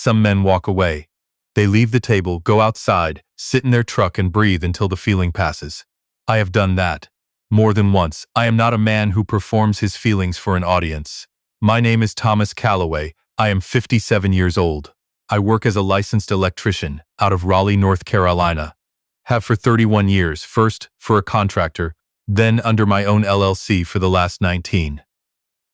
Some men walk away. They leave the table, go outside, sit in their truck and breathe until the feeling passes. I have done that. More than once. I am not a man who performs his feelings for an audience. My name is Thomas Calloway. I am 57 years old. I work as a licensed electrician out of Raleigh, North Carolina. Have for 31 years, first for a contractor, then under my own LLC for the last 19.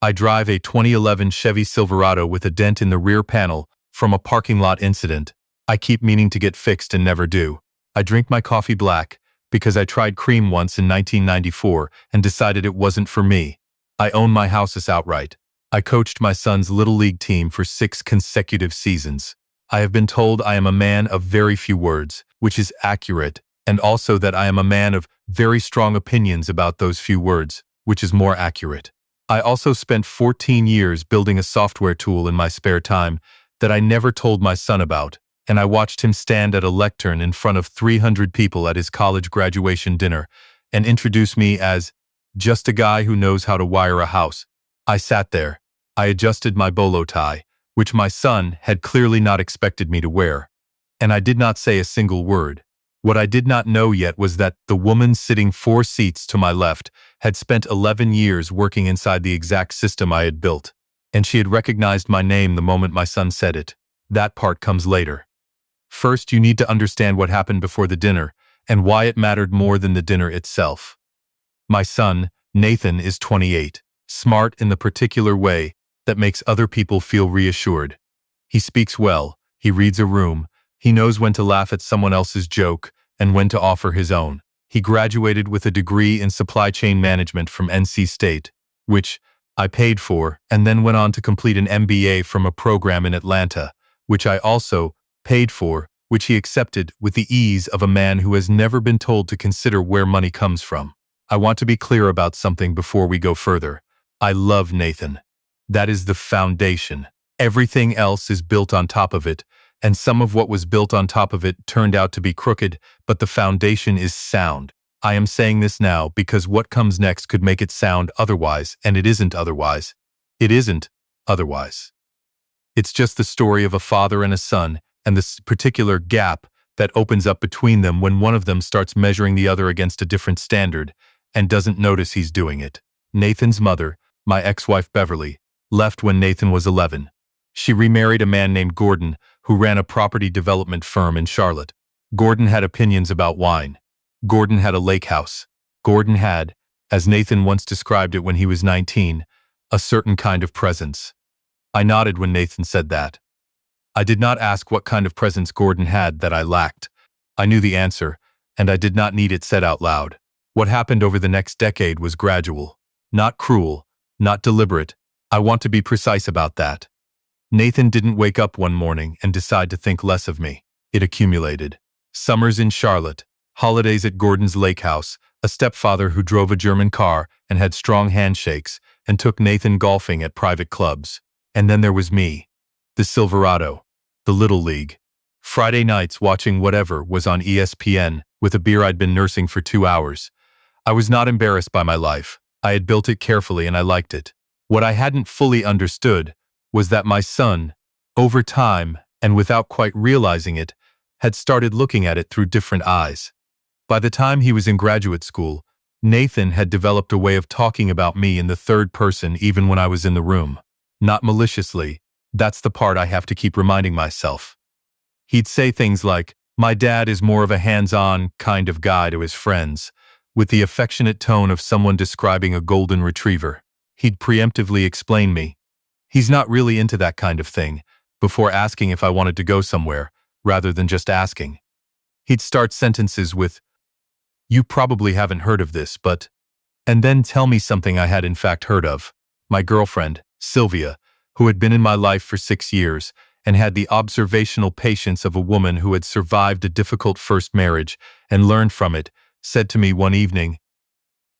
I drive a 2011 Chevy Silverado with a dent in the rear panel from a parking lot incident. I keep meaning to get fixed and never do. I drink my coffee black because I tried cream once in 1994 and decided it wasn't for me. I own my houses outright. I coached my son's Little League team for 6 consecutive seasons. I have been told I am a man of very few words, which is accurate, and also that I am a man of very strong opinions about those few words, which is more accurate. I also spent 14 years building a software tool in my spare time that I never told my son about, and I watched him stand at a lectern in front of 300 people at his college graduation dinner and introduce me as just a guy who knows how to wire a house. I sat there. I adjusted my bolo tie, which my son had clearly not expected me to wear, and I did not say a single word. What I did not know yet was that the woman sitting 4 seats to my left had spent 11 years working inside the exact system I had built, and she had recognized my name the moment my son said it. That part comes later. First, you need to understand what happened before the dinner and why it mattered more than the dinner itself. My son, Nathan, is 28, smart in the particular way that makes other people feel reassured. He speaks well, he reads a room, he knows when to laugh at someone else's joke and when to offer his own. He graduated with a degree in supply chain management from NC State, which I paid for, and then went on to complete an MBA from a program in Atlanta, which I also paid for, which he accepted with the ease of a man who has never been told to consider where money comes from. I want to be clear about something before we go further. I love Nathan. That is the foundation. Everything else is built on top of it, and some of what was built on top of it turned out to be crooked, but the foundation is sound. I am saying this now because what comes next could make it sound otherwise, and it isn't otherwise. It isn't otherwise. It's just the story of a father and a son, and this particular gap that opens up between them when one of them starts measuring the other against a different standard and doesn't notice he's doing it. Nathan's mother, my ex-wife Beverly, left when Nathan was 11. She remarried a man named Gordon, who ran a property development firm in Charlotte. Gordon had opinions about wine. Gordon had a lake house. Gordon had, as Nathan once described it when he was 19, a certain kind of presence. I nodded when Nathan said that. I did not ask what kind of presence Gordon had that I lacked. I knew the answer, and I did not need it said out loud. What happened over the next decade was gradual, not cruel, not deliberate. I want to be precise about that. Nathan didn't wake up one morning and decide to think less of me. It accumulated. Summers in Charlotte, holidays at Gordon's lake house, a stepfather who drove a German car and had strong handshakes and took Nathan golfing at private clubs. And then there was me, the Silverado, the Little League. Friday nights watching whatever was on ESPN with a beer I'd been nursing for 2 hours. I was not embarrassed by my life. I had built it carefully and I liked it. What I hadn't fully understood was that my son, over time, and without quite realizing it, had started looking at it through different eyes. By the time he was in graduate school, Nathan had developed a way of talking about me in the third person even when I was in the room. Not maliciously, that's the part I have to keep reminding myself. He'd say things like, "My dad is more of a hands-on kind of guy" to his friends, with the affectionate tone of someone describing a golden retriever. He'd preemptively explain me. He's not really into that kind of thing, before asking if I wanted to go somewhere, rather than just asking. He'd start sentences with, "You probably haven't heard of this, but," and then tell me something I had in fact heard of. My girlfriend, Sylvia, who had been in my life for 6 years and had the observational patience of a woman who had survived a difficult first marriage and learned from it, said to me one evening,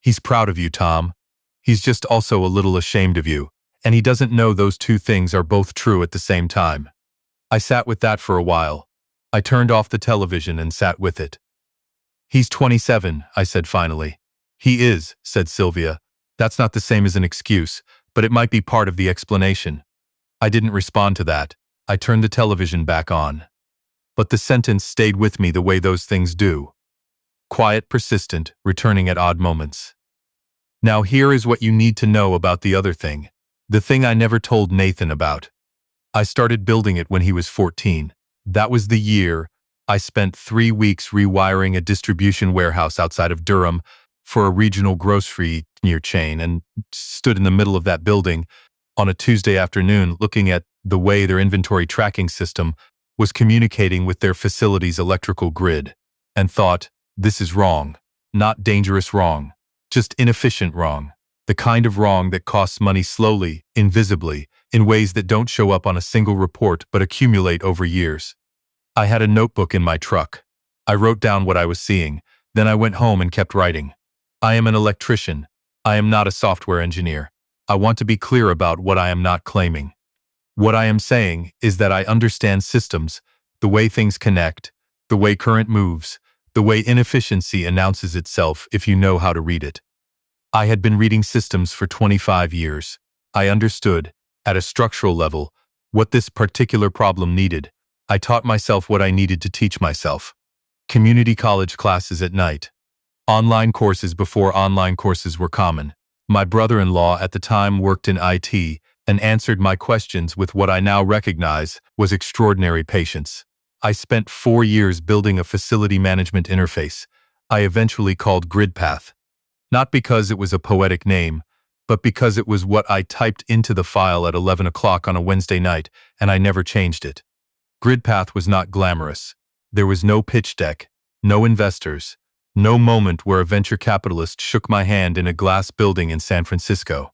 "He's proud of you, Tom. He's just also a little ashamed of you, and he doesn't know those two things are both true at the same time." I sat with that for a while. I turned off the television and sat with it. "He's 27, I said finally. "He is," said Sylvia. "That's not the same as an excuse, but it might be part of the explanation." I didn't respond to that. I turned the television back on. But the sentence stayed with me the way those things do. Quiet, persistent, returning at odd moments. Now here is what you need to know about the other thing. The thing I never told Nathan about. I started building it when he was 14. That was the year I spent 3 weeks rewiring a distribution warehouse outside of Durham for a regional grocery near chain, and stood in the middle of that building on a Tuesday afternoon looking at the way their inventory tracking system was communicating with their facility's electrical grid, and thought, this is wrong. Not dangerous wrong, just inefficient wrong. The kind of wrong that costs money slowly, invisibly, in ways that don't show up on a single report but accumulate over years. I had a notebook in my truck. I wrote down what I was seeing, then I went home and kept writing. I am an electrician. I am not a software engineer. I want to be clear about what I am not claiming. What I am saying is that I understand systems, the way things connect, the way current moves, the way inefficiency announces itself if you know how to read it. I had been reading systems for 25 years. I understood, at a structural level, what this particular problem needed. I taught myself what I needed to teach myself. Community college classes at night. Online courses before online courses were common. My brother-in-law at the time worked in IT and answered my questions with what I now recognize was extraordinary patience. I spent 4 years building a facility management interface I eventually called GridPath. Not because it was a poetic name, but because it was what I typed into the file at 11 o'clock on a Wednesday night, and I never changed it. GridPath was not glamorous. There was no pitch deck, no investors, no moment where a venture capitalist shook my hand in a glass building in San Francisco.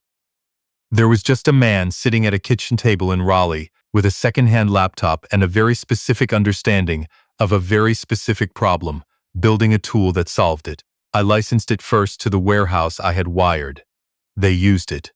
There was just a man sitting at a kitchen table in Raleigh with a second-hand laptop and a very specific understanding of a very specific problem, building a tool that solved it. I licensed it first to the warehouse I had wired. They used it.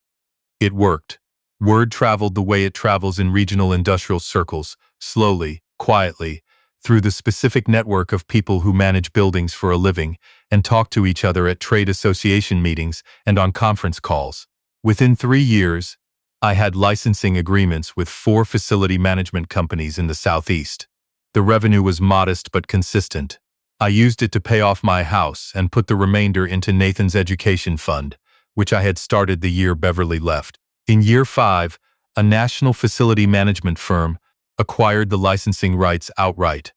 It worked. Word traveled the way it travels in regional industrial circles, slowly, quietly, through the specific network of people who manage buildings for a living and talk to each other at trade association meetings and on conference calls. Within 3 years, I had licensing agreements with 4 facility management companies in the Southeast. The revenue was modest but consistent. I used it to pay off my house and put the remainder into Nathan's education fund, which I had started the year Beverly left. In year 5, a national facility management firm acquired the licensing rights outright.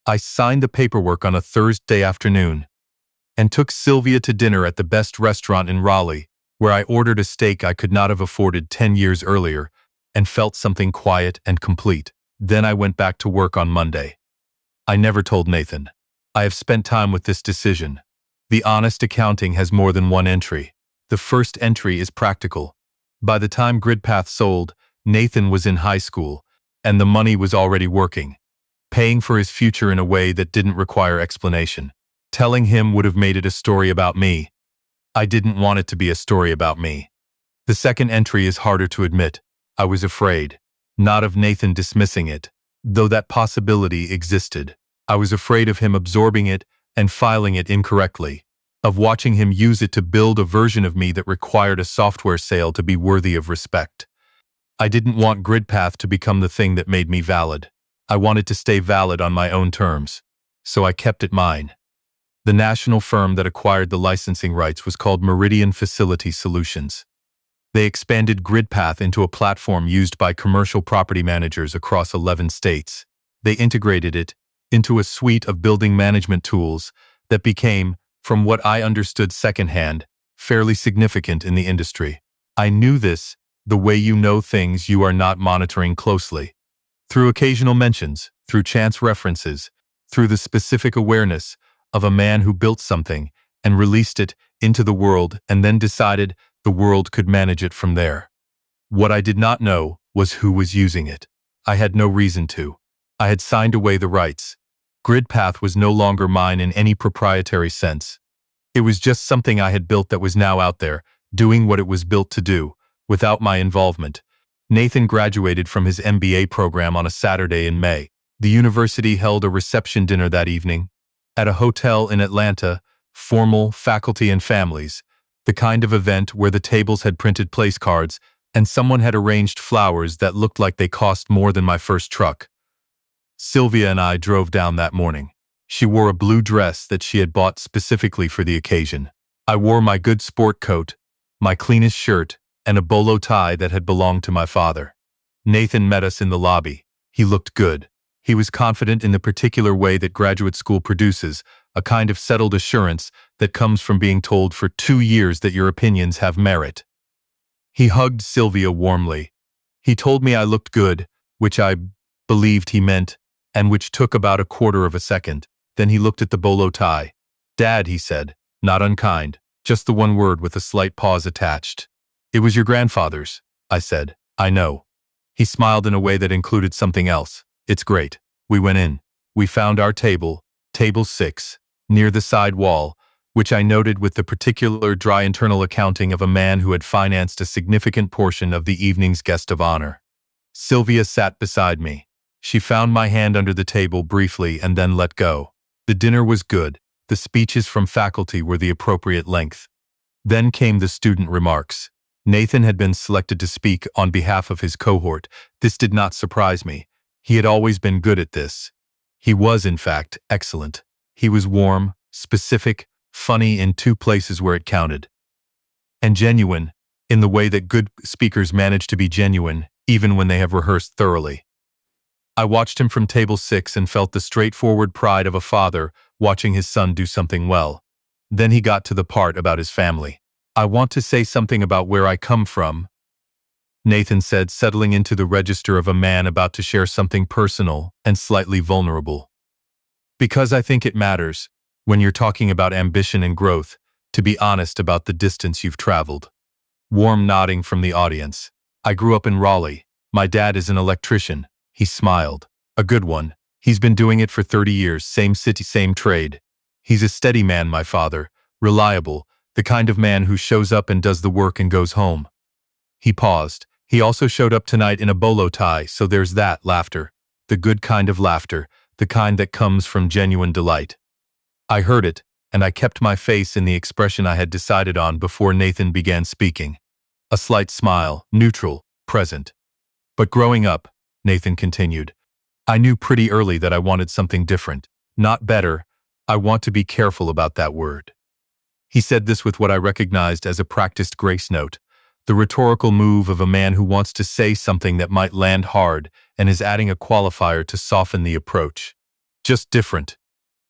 I signed the paperwork on a Thursday afternoon and took Sylvia to dinner at the best restaurant in Raleigh, where I ordered a steak I could not have afforded 10 years earlier and felt something quiet and complete. Then I went back to work on Monday. I never told Nathan. I have spent time with this decision. The honest accounting has more than one entry. The first entry is practical. By the time GridPath sold, Nathan was in high school, and the money was already working, paying for his future in a way that didn't require explanation. Telling him would have made it a story about me. I didn't want it to be a story about me. The second entry is harder to admit. I was afraid, not of Nathan dismissing it, though that possibility existed. I was afraid of him absorbing it and filing it incorrectly, of watching him use it to build a version of me that required a software sale to be worthy of respect. I didn't want GridPath to become the thing that made me valid. I wanted to stay valid on my own terms, so I kept it mine. The national firm that acquired the licensing rights was called Meridian Facility Solutions. They expanded GridPath into a platform used by commercial property managers across 11 states. They integrated it into a suite of building management tools that became, from what I understood secondhand, fairly significant in the industry. I knew this, the way you know things you are not monitoring closely. Through occasional mentions, through chance references, through the specific awareness of a man who built something and released it into the world and then decided the world could manage it from there. What I did not know was who was using it. I had no reason to. I had signed away the rights. GridPath was no longer mine in any proprietary sense. It was just something I had built that was now out there, doing what it was built to do, without my involvement. Nathan graduated from his MBA program on a Saturday in May. The university held a reception dinner that evening. At a hotel in Atlanta, formal, faculty and families, the kind of event where the tables had printed place cards and someone had arranged flowers that looked like they cost more than my first truck. Sylvia and I drove down that morning. She wore a blue dress that she had bought specifically for the occasion. I wore my good sport coat, my cleanest shirt, and a bolo tie that had belonged to my father. Nathan met us in the lobby. He looked good. He was confident in the particular way that graduate school produces, a kind of settled assurance that comes from being told for 2 years that your opinions have merit. He hugged Sylvia warmly. He told me I looked good, which I believed he meant, and which took about a quarter of a second. Then he looked at the bolo tie. "Dad," he said, not unkind, just the one word with a slight pause attached. "It was your grandfather's," I said. "I know." He smiled in a way that included something else. "It's great." We went in. We found our table, table 6, near the side wall, which I noted with the particular dry internal accounting of a man who had financed a significant portion of the evening's guest of honor. Sylvia sat beside me. She found my hand under the table briefly and then let go. The dinner was good. The speeches from faculty were the appropriate length. Then came the student remarks. Nathan had been selected to speak on behalf of his cohort. This did not surprise me. He had always been good at this. He was, in fact, excellent. He was warm, specific, funny in 2 places where it counted, and genuine, in the way that good speakers manage to be genuine, even when they have rehearsed thoroughly. I watched him from table 6 and felt the straightforward pride of a father watching his son do something well. Then he got to the part about his family. "I want to say something about where I come from," Nathan said, settling into the register of a man about to share something personal and slightly vulnerable. "Because I think it matters, when you're talking about ambition and growth, to be honest about the distance you've traveled." Warm nodding from the audience. "I grew up in Raleigh. My dad is an electrician." He smiled. "A good one. He's been doing it for 30 years, same city, same trade. He's a steady man, my father, reliable, the kind of man who shows up and does the work and goes home." He paused. "He also showed up tonight in a bolo tie, so there's that." Laughter. The good kind of laughter, the kind that comes from genuine delight. I heard it, and I kept my face in the expression I had decided on before Nathan began speaking. A slight smile, neutral, present. "But growing up," Nathan continued, "I knew pretty early that I wanted something different. Not better. I want to be careful about that word." He said this with what I recognized as a practiced grace note, the rhetorical move of a man who wants to say something that might land hard and is adding a qualifier to soften the approach. Just different.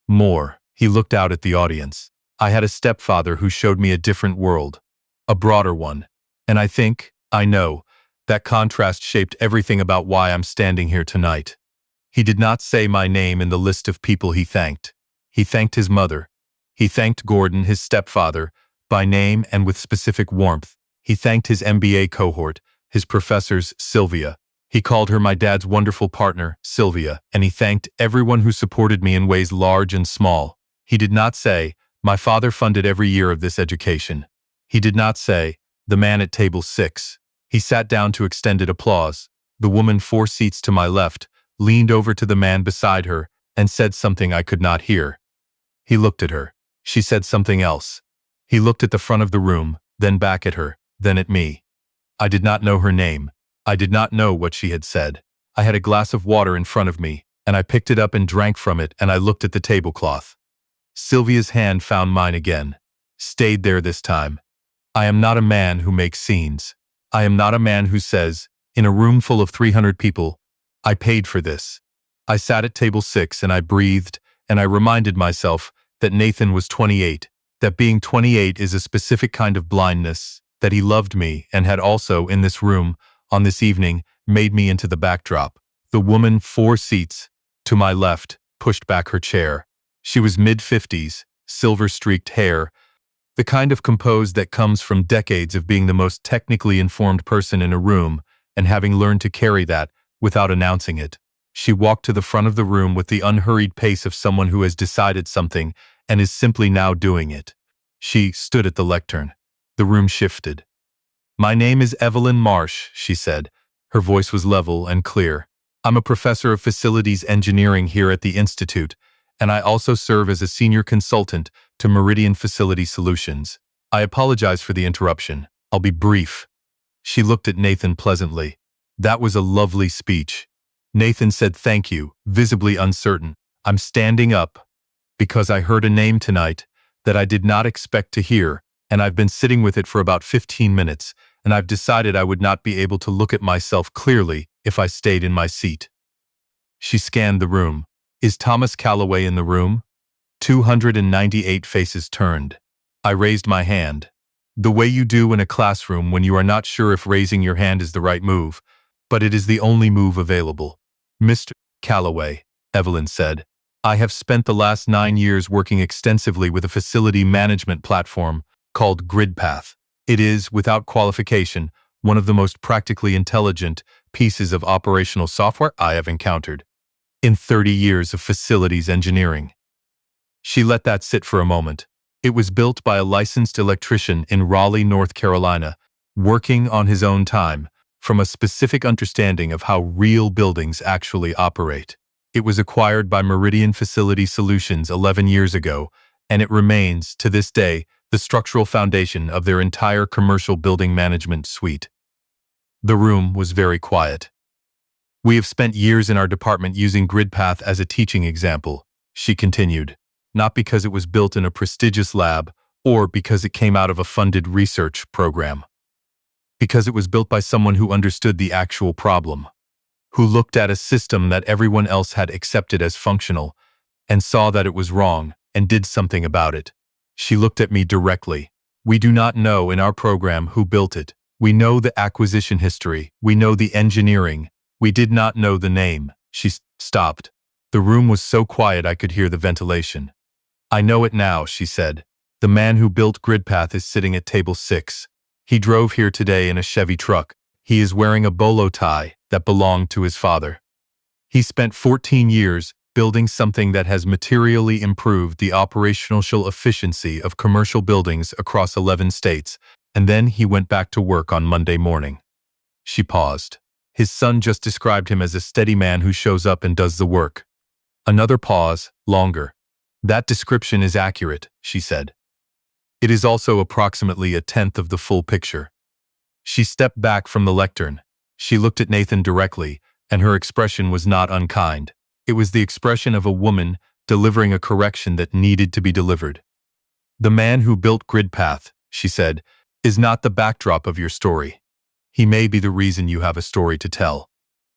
More. He looked out at the audience. "I had a stepfather who showed me a different world, a broader one. And I know, that contrast shaped everything about why I'm standing here tonight." He did not say my name in the list of people he thanked. He thanked his mother. He thanked Gordon, his stepfather, by name and with specific warmth. He thanked his MBA cohort, his professors, Sylvia. He called her my dad's wonderful partner, Sylvia, and he thanked everyone who supported me in ways large and small. He did not say, "My father funded every year of this education." He did not say, "The man at table 6. He sat down to extended applause. The woman 4 seats to my left leaned over to the man beside her and said something I could not hear. He looked at her. She said something else. He looked at the front of the room, then back at her, then at me. I did not know her name. I did not know what she had said. I had a glass of water in front of me, and I picked it up and drank from it, and I looked at the tablecloth. Sylvia's hand found mine again. Stayed there this time. I am not a man who makes scenes. I am not a man who says, in a room full of 300 people, "I paid for this." I sat at table 6 and I breathed, and I reminded myself that Nathan was 28, that being 28 is a specific kind of blindness, that he loved me and had also, in this room, on this evening, made me into the backdrop. The woman 4 seats to my left pushed back her chair. She was mid-50s, silver-streaked hair, the kind of compose that comes from decades of being the most technically informed person in a room and having learned to carry that without announcing it. She walked to the front of the room with the unhurried pace of someone who has decided something and is simply now doing it. She stood at the lectern. The room shifted. "My name is Evelyn Marsh," she said. Her voice was level and clear. "I'm a professor of facilities engineering here at the Institute, and I also serve as a senior consultant to Meridian Facility Solutions. I apologize for the interruption. I'll be brief." She looked at Nathan pleasantly. That was a lovely speech. Nathan said thank you, visibly uncertain. I'm standing up because I heard a name tonight that I did not expect to hear, and I've been sitting with it for about 15 minutes, and I've decided I would not be able to look at myself clearly if I stayed in my seat. She scanned the room. Is Thomas Calloway in the room? 298 faces turned. I raised my hand. The way you do in a classroom when you are not sure if raising your hand is the right move, but it is the only move available. Mr. Calloway, Evelyn said, I have spent the last 9 years working extensively with a facility management platform called GridPath. It is, without qualification, one of the most practically intelligent pieces of operational software I have encountered in 30 years of facilities engineering. She let that sit for a moment. It was built by a licensed electrician in Raleigh, North Carolina, working on his own time, from a specific understanding of how real buildings actually operate. It was acquired by Meridian Facility Solutions 11 years ago, and it remains, to this day, the structural foundation of their entire commercial building management suite. The room was very quiet. We have spent years in our department using GridPath as a teaching example, she continued, not because it was built in a prestigious lab or because it came out of a funded research program. Because it was built by someone who understood the actual problem, who looked at a system that everyone else had accepted as functional and saw that it was wrong and did something about it. She looked at me directly. We do not know in our program who built it. We know the acquisition history. We know the engineering. We did not know the name. She stopped. The room was so quiet I could hear the ventilation. I know it now, she said. The man who built GridPath is sitting at table 6. He drove here today in a Chevy truck. He is wearing a bolo tie that belonged to his father. He spent 14 years building something that has materially improved the operational efficiency of commercial buildings across 11 states, and then he went back to work on Monday morning. She paused. His son just described him as a steady man who shows up and does the work. Another pause, longer. That description is accurate, she said. It is also approximately 1/10 of the full picture. She stepped back from the lectern. She looked at Nathan directly, and her expression was not unkind. It was the expression of a woman delivering a correction that needed to be delivered. The man who built GridPath, she said, is not the backdrop of your story. He may be the reason you have a story to tell.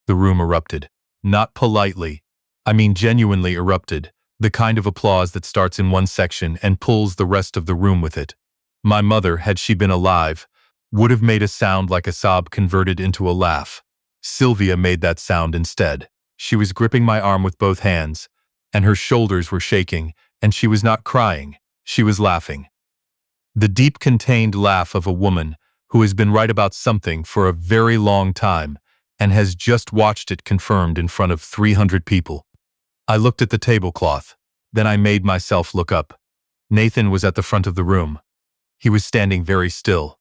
The room erupted. Not politely. I mean genuinely erupted. The kind of applause that starts in one section and pulls the rest of the room with it. My mother, had she been alive, would have made a sound like a sob converted into a laugh. Sylvia made that sound instead. She was gripping my arm with both hands, and her shoulders were shaking, and she was not crying. She was laughing. The deep contained laugh of a woman who has been right about something for a very long time and has just watched it confirmed in front of 300 people. I looked at the tablecloth. Then I made myself look up. Nathan was at the front of the room. He was standing very still.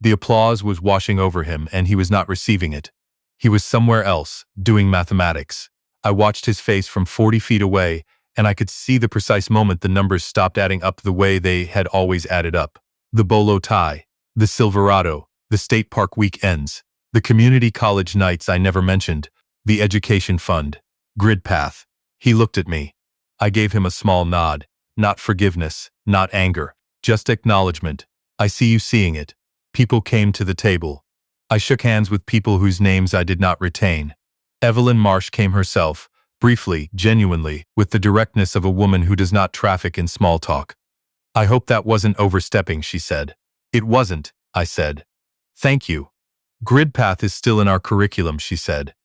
The applause was washing over him and he was not receiving it. He was somewhere else, doing mathematics. I watched his face from 40 feet away, and I could see the precise moment the numbers stopped adding up the way they had always added up. The bolo tie, the Silverado, the state park weekends, the community college nights I never mentioned, the education fund, GridPath. He looked at me. I gave him a small nod. Not forgiveness, not anger, just acknowledgement. I see you seeing it. People came to the table. I shook hands with people whose names I did not retain. Evelyn Marsh came herself, briefly, genuinely, with the directness of a woman who does not traffic in small talk. I hope that wasn't overstepping, she said. It wasn't, I said. Thank you. GridPath is still in our curriculum, she said.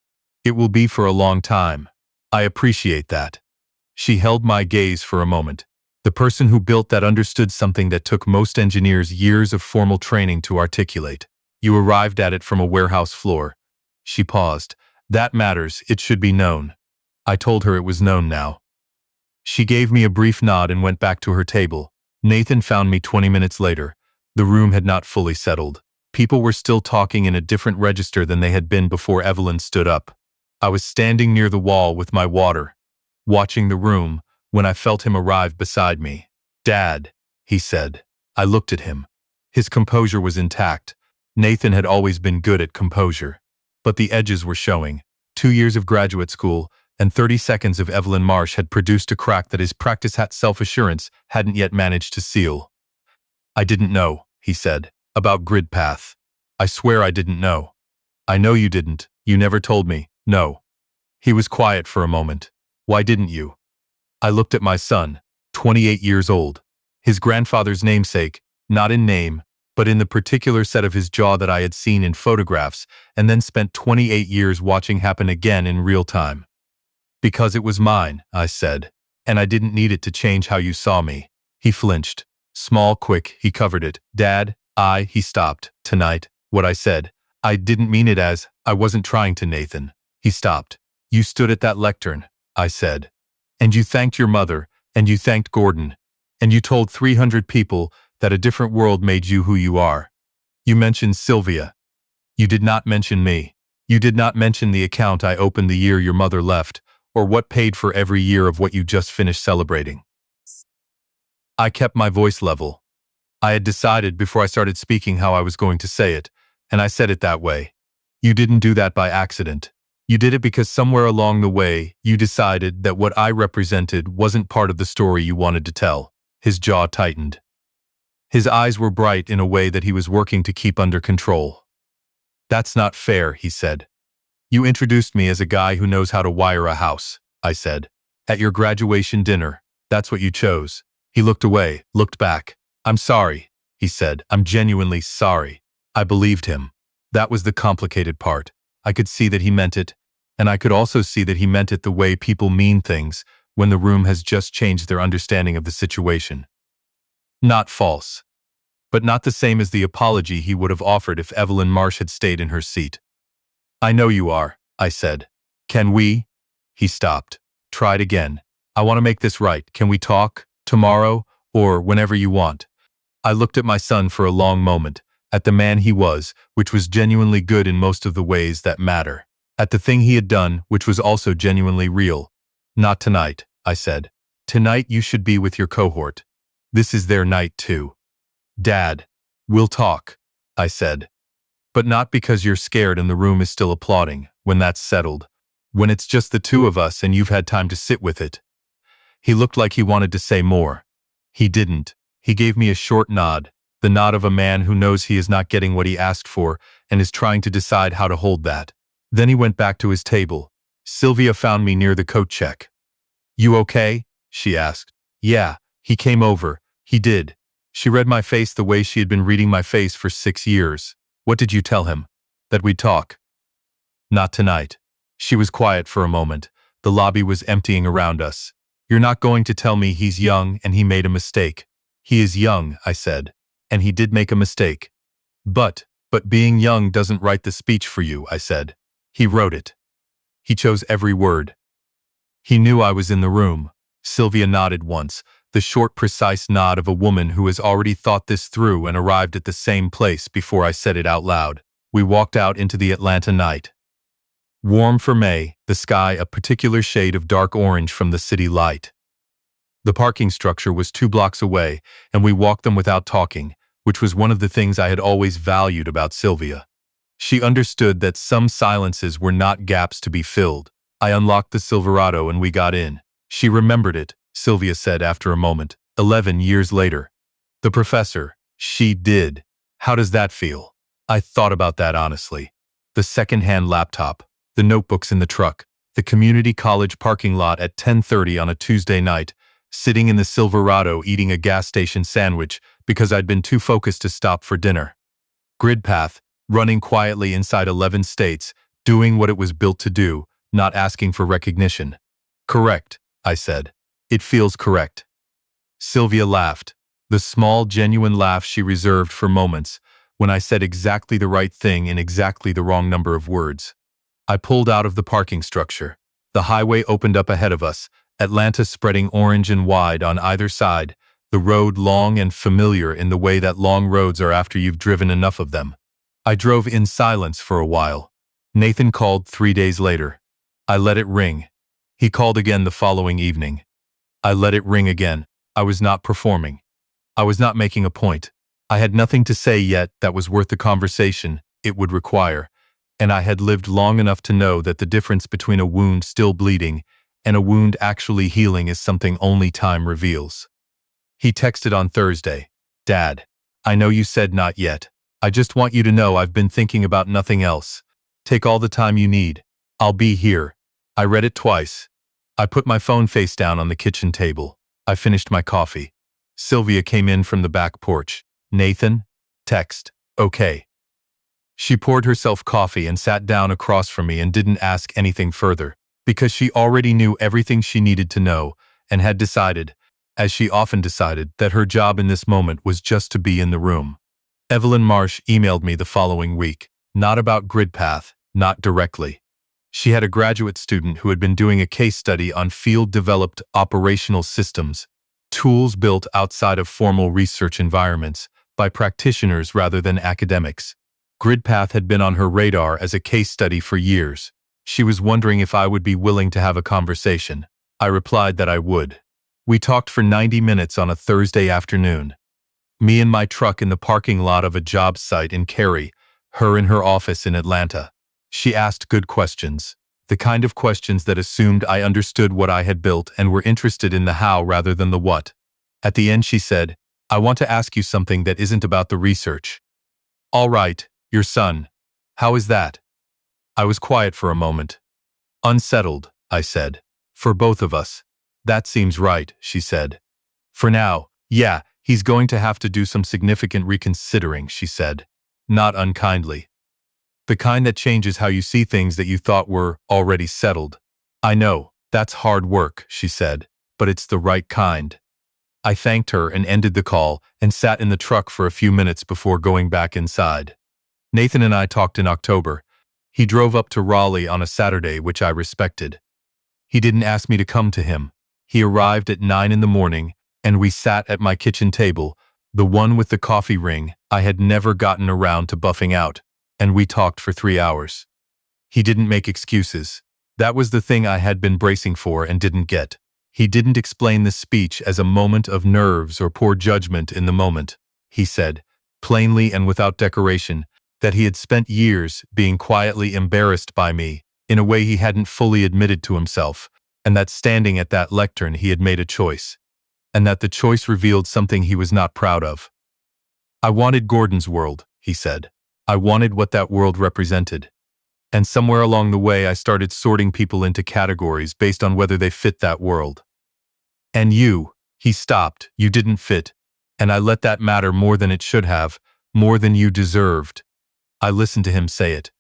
It will be for a long time. I appreciate that. She held my gaze for a moment. The person who built that understood something that took most engineers years of formal training to articulate. You arrived at it from a warehouse floor. She paused. That matters, it should be known. I told her it was known now. She gave me a brief nod and went back to her table. Nathan found me 20 minutes later. The room had not fully settled. People were still talking in a different register than they had been before Evelyn stood up. I was standing near the wall with my water, watching the room, when I felt him arrive beside me. Dad, he said. I looked at him. His composure was intact. Nathan had always been good at composure. But the edges were showing. 2 years of graduate school and 30 seconds of Evelyn Marsh had produced a crack that his practice hat self-assurance hadn't yet managed to seal. I didn't know, he said, about grid path. I swear I didn't know. I know you didn't. You never told me. No. He was quiet for a moment. Why didn't you? I looked at my son, 28 years old. His grandfather's namesake, not in name, but in the particular set of his jaw that I had seen in photographs and then spent 28 years watching happen again in real time. Because it was mine, I said, and I didn't need it to change how you saw me. He flinched. Small, quick, he covered it. Dad, he stopped. Tonight, what I said. I didn't mean it as, I wasn't trying to, Nathan. He stopped. You stood at that lectern, I said. And you thanked your mother, and you thanked Gordon, and you told 300 people that a different world made you who you are. You mentioned Sylvia. You did not mention me. You did not mention the account I opened the year your mother left, or what paid for every year of what you just finished celebrating. I kept my voice level. I had decided before I started speaking how I was going to say it, and I said it that way. You didn't do that by accident. You did it because somewhere along the way, you decided that what I represented wasn't part of the story you wanted to tell. His jaw tightened. His eyes were bright in a way that he was working to keep under control. That's not fair, he said. You introduced me as a guy who knows how to wire a house, I said. At your graduation dinner, that's what you chose. He looked away, looked back. I'm sorry, he said. I'm genuinely sorry. I believed him. That was the complicated part. I could see that he meant it, and I could also see that he meant it the way people mean things when the room has just changed their understanding of the situation. Not false. But not the same as the apology he would have offered if Evelyn Marsh had stayed in her seat. I know you are, I said. Can we? He stopped. Tried again. I want to make this right. Can we talk? Tomorrow? Or whenever you want? I looked at my son for a long moment, at the man he was, which was genuinely good in most of the ways that matter. At the thing he had done, which was also genuinely real. Not tonight, I said. Tonight you should be with your cohort. This is their night too. Dad, we'll talk, I said. But not because you're scared and the room is still applauding, when that's settled. When it's just the two of us and you've had time to sit with it. He looked like he wanted to say more. He didn't. He gave me a short nod, the nod of a man who knows he is not getting what he asked for and is trying to decide how to hold that. Then he went back to his table. Sylvia found me near the coat check. You okay? She asked. Yeah, he came over. He did. She read my face the way she had been reading my face for 6 years. What did you tell him? That we'd talk? Not tonight. She was quiet for a moment. The lobby was emptying around us. You're not going to tell me he's young and he made a mistake. He is young, I said. And he did make a mistake. But being young doesn't write the speech for you, I said. He wrote it. He chose every word. He knew I was in the room. Sylvia nodded once, the short, precise nod of a woman who has already thought this through and arrived at the same place before I said it out loud. We walked out into the Atlanta night. Warm for May, the sky a particular shade of dark orange from the city light. The parking structure was 2 blocks away, and we walked them without talking, which was one of the things I had always valued about Sylvia. She understood that some silences were not gaps to be filled. I unlocked the Silverado and we got in. She remembered it, Sylvia said after a moment, 11 years later. The professor, she did. How does that feel? I thought about that honestly. The second-hand laptop, the notebooks in the truck, the community college parking lot at 10:30 on a Tuesday night, sitting in the Silverado eating a gas station sandwich because I'd been too focused to stop for dinner. Grid path, running quietly inside 11 states, doing what it was built to do, not asking for recognition. Correct, I said. It feels correct. Sylvia laughed, the small, genuine laugh she reserved for moments when I said exactly the right thing in exactly the wrong number of words. I pulled out of the parking structure. The highway opened up ahead of us, Atlanta spreading orange and wide on either side, the road long and familiar in the way that long roads are after you've driven enough of them. I drove in silence for a while. Nathan called 3 days later. I let it ring. He called again the following evening. I let it ring again. I was not performing. I was not making a point. I had nothing to say yet that was worth the conversation it would require, and I had lived long enough to know that the difference between a wound still bleeding and a wound actually healing is something only time reveals. He texted on Thursday, "Dad, I know you said not yet. I just want you to know I've been thinking about nothing else. Take all the time you need. I'll be here." I read it twice. I put my phone face down on the kitchen table. I finished my coffee. Sylvia came in from the back porch. "Nathan?" Text. "Okay." She poured herself coffee and sat down across from me and didn't ask anything further, because she already knew everything she needed to know and had decided, as she often decided, that her job in this moment was just to be in the room. Evelyn Marsh emailed me the following week, not about GridPath, not directly. She had a graduate student who had been doing a case study on field-developed operational systems, tools built outside of formal research environments, by practitioners rather than academics. GridPath had been on her radar as a case study for years. She was wondering if I would be willing to have a conversation. I replied that I would. We talked for 90 minutes on a Thursday afternoon. Me in my truck in the parking lot of a job site in Cary, her in her office in Atlanta. She asked good questions, the kind of questions that assumed I understood what I had built and were interested in the how rather than the what. At the end she said, "I want to ask you something that isn't about the research." "All right, your son. How is that?" I was quiet for a moment. "Unsettled," I said. "For both of us." "That seems right," she said. "For now, yeah, he's going to have to do some significant reconsidering," she said. Not unkindly. "The kind that changes how you see things that you thought were already settled." "I know, that's hard work," she said, "but it's the right kind." I thanked her and ended the call and sat in the truck for a few minutes before going back inside. Nathan and I talked in October. He drove up to Raleigh on a Saturday, which I respected. He didn't ask me to come to him. He arrived at 9 in the morning, and we sat at my kitchen table, the one with the coffee ring I had never gotten around to buffing out, and we talked for 3 hours. He didn't make excuses. That was the thing I had been bracing for and didn't get. He didn't explain the speech as a moment of nerves or poor judgment in the moment. He said, plainly and without decoration, that he had spent years being quietly embarrassed by me in a way he hadn't fully admitted to himself, and that standing at that lectern he had made a choice, and that the choice revealed something he was not proud of. "I wanted Gordon's world," he said. "I wanted what that world represented. And somewhere along the way I started sorting people into categories based on whether they fit that world. And you," he stopped, "you didn't fit. And I let that matter more than it should have, more than you deserved." I listened to him say it.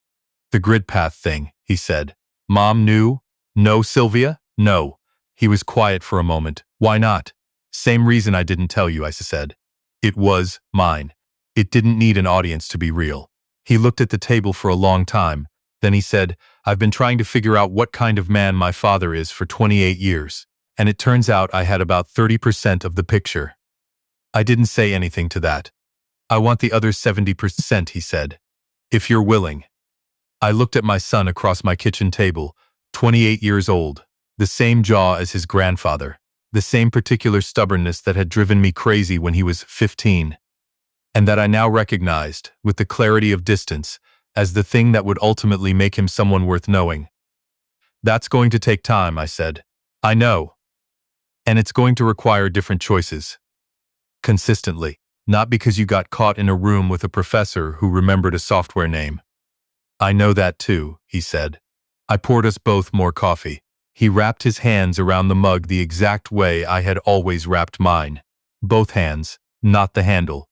"The GridPath thing," he said. "Mom knew?" "No, Sylvia? No." He was quiet for a moment. "Why not?" "Same reason I didn't tell you," I said. "It was mine. It didn't need an audience to be real." He looked at the table for a long time. Then he said, "I've been trying to figure out what kind of man my father is for 28 years. And it turns out I had about 30% of the picture." I didn't say anything to that. "I want the other 70%, he said. "If you're willing." I looked at my son across my kitchen table, 28 years old, the same jaw as his grandfather, the same particular stubbornness that had driven me crazy when he was 15, and that I now recognized, with the clarity of distance, as the thing that would ultimately make him someone worth knowing. "That's going to take time," I said. "I know. And it's going to require different choices. Consistently. Not because you got caught in a room with a professor who remembered a software name." "I know that too," he said. I poured us both more coffee. He wrapped his hands around the mug the exact way I had always wrapped mine. Both hands, not the handle.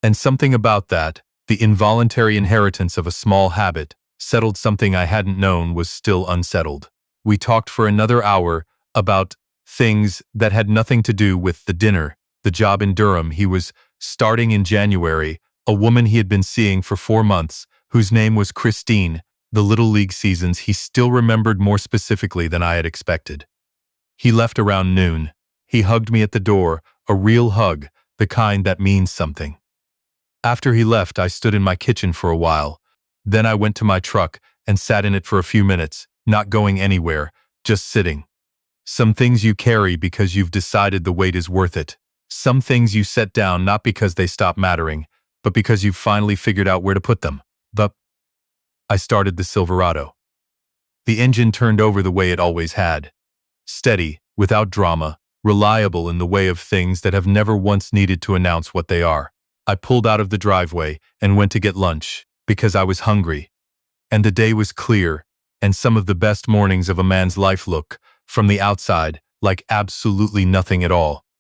And something about that, the involuntary inheritance of a small habit, settled something I hadn't known was still unsettled. We talked for another hour about things that had nothing to do with the dinner, the job in Durham he was starting in January, a woman he had been seeing for 4 months, whose name was Christine, the Little League seasons he still remembered more specifically than I had expected. He left around noon. He hugged me at the door, a real hug, the kind that means something. After he left, I stood in my kitchen for a while. Then I went to my truck and sat in it for a few minutes, not going anywhere, just sitting. Some things you carry because you've decided the weight is worth it. Some things you set down not because they stop mattering, but because you've finally figured out where to put them. I started the Silverado. The engine turned over the way it always had. Steady, without drama, reliable in the way of things that have never once needed to announce what they are. I pulled out of the driveway and went to get lunch, because I was hungry. And the day was clear, and some of the best mornings of a man's life look, from the outside, like absolutely nothing at all.